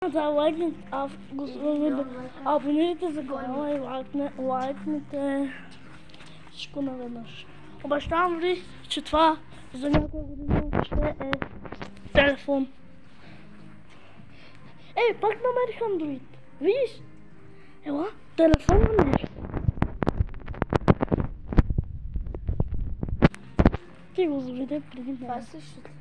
Да, абонирайте за канала и лайкните всичко наведнъж. Обещавам ви, че това за някоя година ще е телефон. Ей, пак намерих Android. Видиш? Ела, телефон намерих. Ти го заведе преди мен. Това е същото.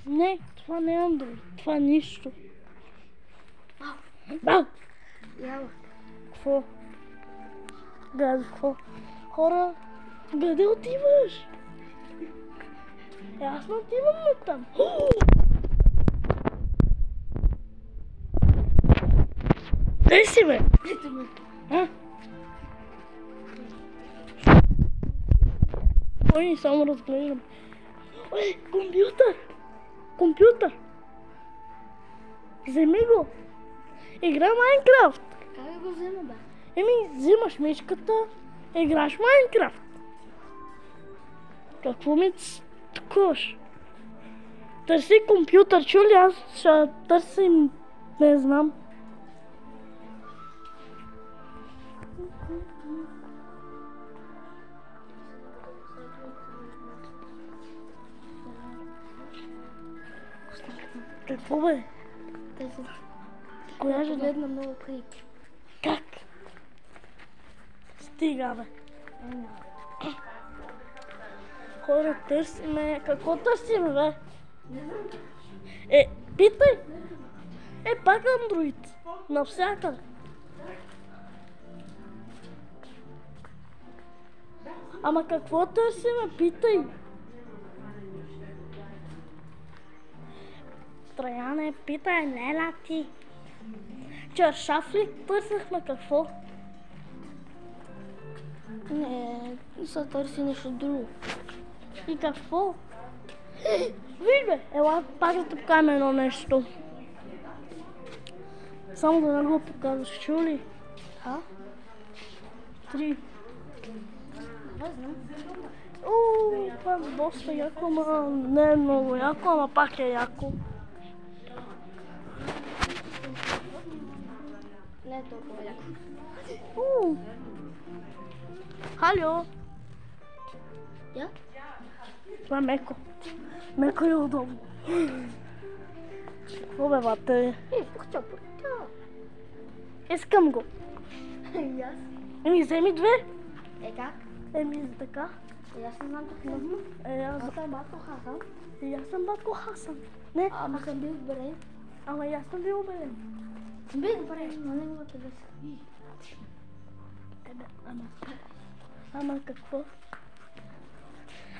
Не, това не е Android. Това е нищо. Бау! Яла. Какво? Гледай, какво? Хора, къде отиваш? Аз не отивам на там. Дай си, бе! Ето ме. Ой, само разглеждам. Ой, компютър! Компютър! Вземи го! Игра Майнкрафт! Как го взема, бе? Взимаш мишката, играш Майнкрафт. Какво ми такуваш? Търси компютър, чули? Аз ще търсим, не знам. Какво бе? Коя же гледна много пари. Как? Стига, бе. Хора, търсиме. Какво търсиме, бе? Питай. Пак Android. Навсякъде. Ама какво търсиме? Питай. Траяне, питай, Леля, ти. Чаршаф ли търсихме, какво? Не, са търси нещо друго. И какво? Виж, бе, ела пак да те покажем едно нещо. Само да не го показваш, чули? Три. Това знам. Това е доста яко, ама не е много яко, ама пак е яко. Не е толкова яко. Халю! Я? Това е меко. Меко е удобно. Какво бе, бате? Пухча. Искам го. И аз. Вземи две. Как? Така. И аз не знам какво. Аз съм батко Хасан. И аз съм батко Хасан. Не. Ама съм бил добре. Ама и аз съм бил убеден. Бил добре, но не мога да се. Ама какво?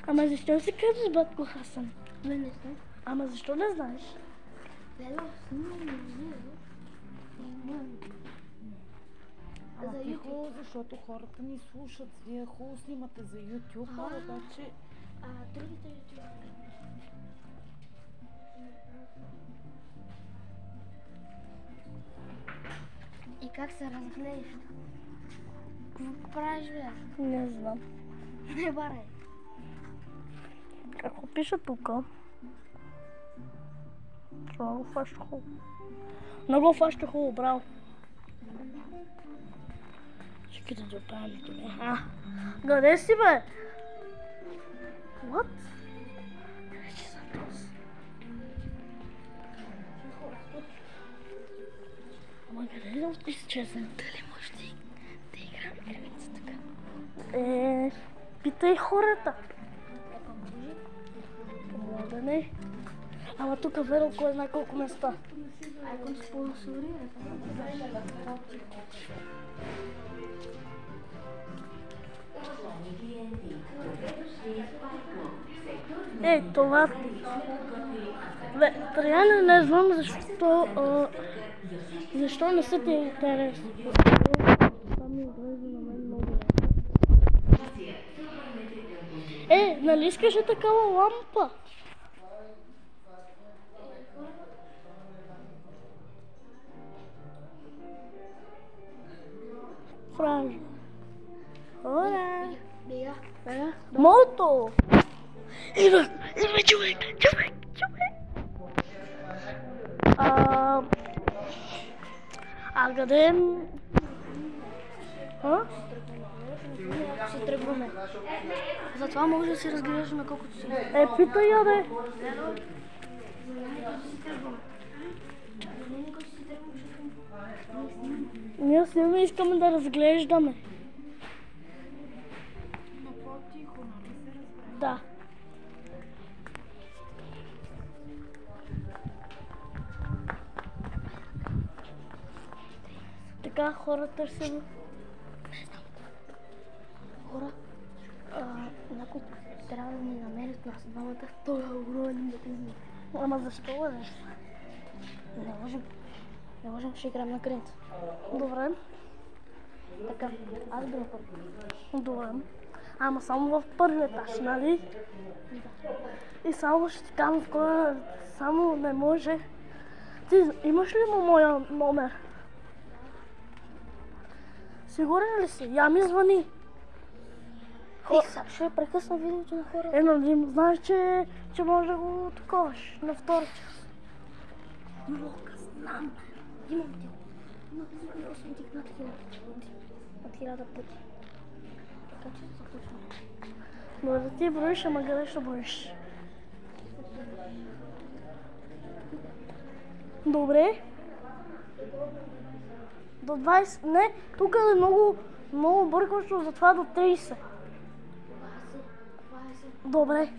Ама защо се казваш батко Хасан? Не знам. Ама защо не знаеш? За YouTube, защото хората ни слушат. Вие хубаво снимате за YouTube, обаче... Другите YouTube. И как се разгледаш? Какво правиш, бе? Не знам. Не барай. Какво пише тук? Това го фаща хубаво. Много фаща хубаво, браво. Чекайте да оправим това. Къде си, бе? What? Къде си за този? Ама къде да изчезне? Дали може да играм кревица така? Питай хората. Може да не. Ама тук веро кой знае колко места. Айкон спонсорира. Това... Бе, реално не знам защо не са ти интересни. Това ми изглежда на мен много. Нали искаш такава лампа? Фража. Хора! Мото! Идва човек! Къде? Ще тръгваме. Затова може да си разглеждаме колкото си. Питай я, бе. Ние с него искаме да разглеждаме. Но по-тихо, нали се разбира? Да. Така хората ще се... Хора, някой трябва да ни намерят нас двамата. Той е огромен да измие. Ама защо, бе? Не можем, ще играем на крент. Добре. Така, аз бях първи. Добре. Ама само в първи етаж, нали? И само ще ти кажа в кой само не може. Ти имаш ли му моя номер? Сигурен ли си? Я ми звъни. Сега ще прекъсна видеото на хората. Нали, знаеш, че може да го таковаш на втори час. Лока, знам. Имам ти. Имам съм ти над 1000 пъти. Така че започваме. Но да ти броиш, ама къде ще броиш? Добре. До 20. Не, тук е много бъркащо, затова до 30. Добре.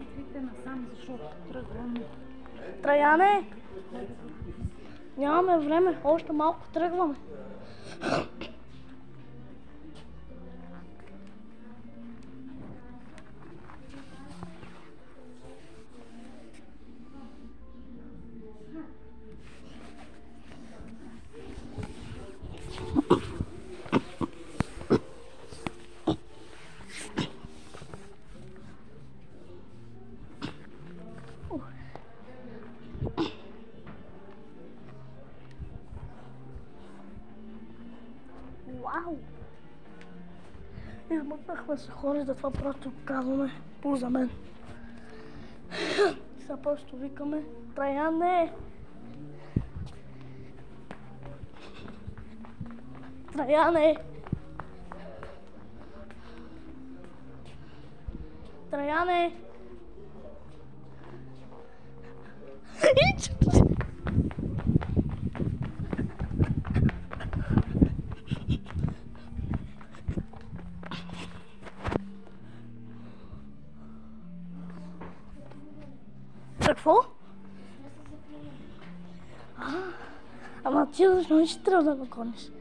Идвайте насам, защото тръгваме. Траяне! Нямаме време, още малко тръгваме. Вау! Измъкнахме се хора, затова просто казваме за мен. Сега просто викаме Траяне! Траяне! Траяне! Какво? Ама ти защо ще трябва да го гониш?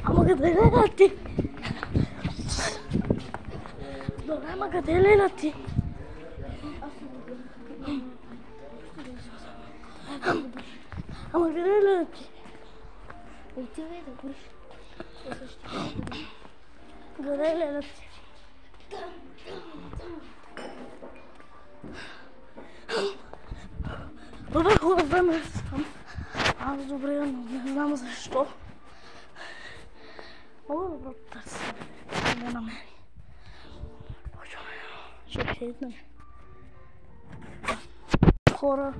Ама къде леля ти? Добре, ама къде леля ти? Ама къде леля ти? Отивай да гориш. Къде леля ти? Добре, хубаво време съм. Аз добре, но не знам защо. Мога да потърся. Не намери. Ще хейтнем. Хора.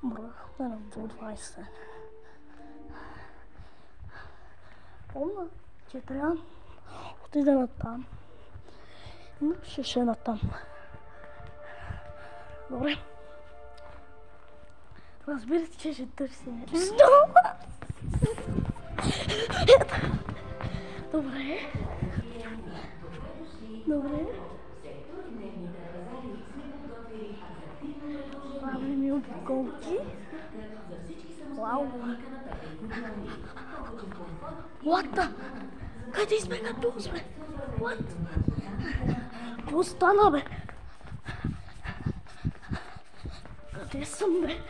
Брояхме на до 20. Помня, че трябва отида на там. Но ще на там. Добре. Разбирате, че ще търсим. Добре. Правим ми обиколки. Вау. What the? Къде избега Пулс, бе? What? Какво стана, бе? Къде съм, бе?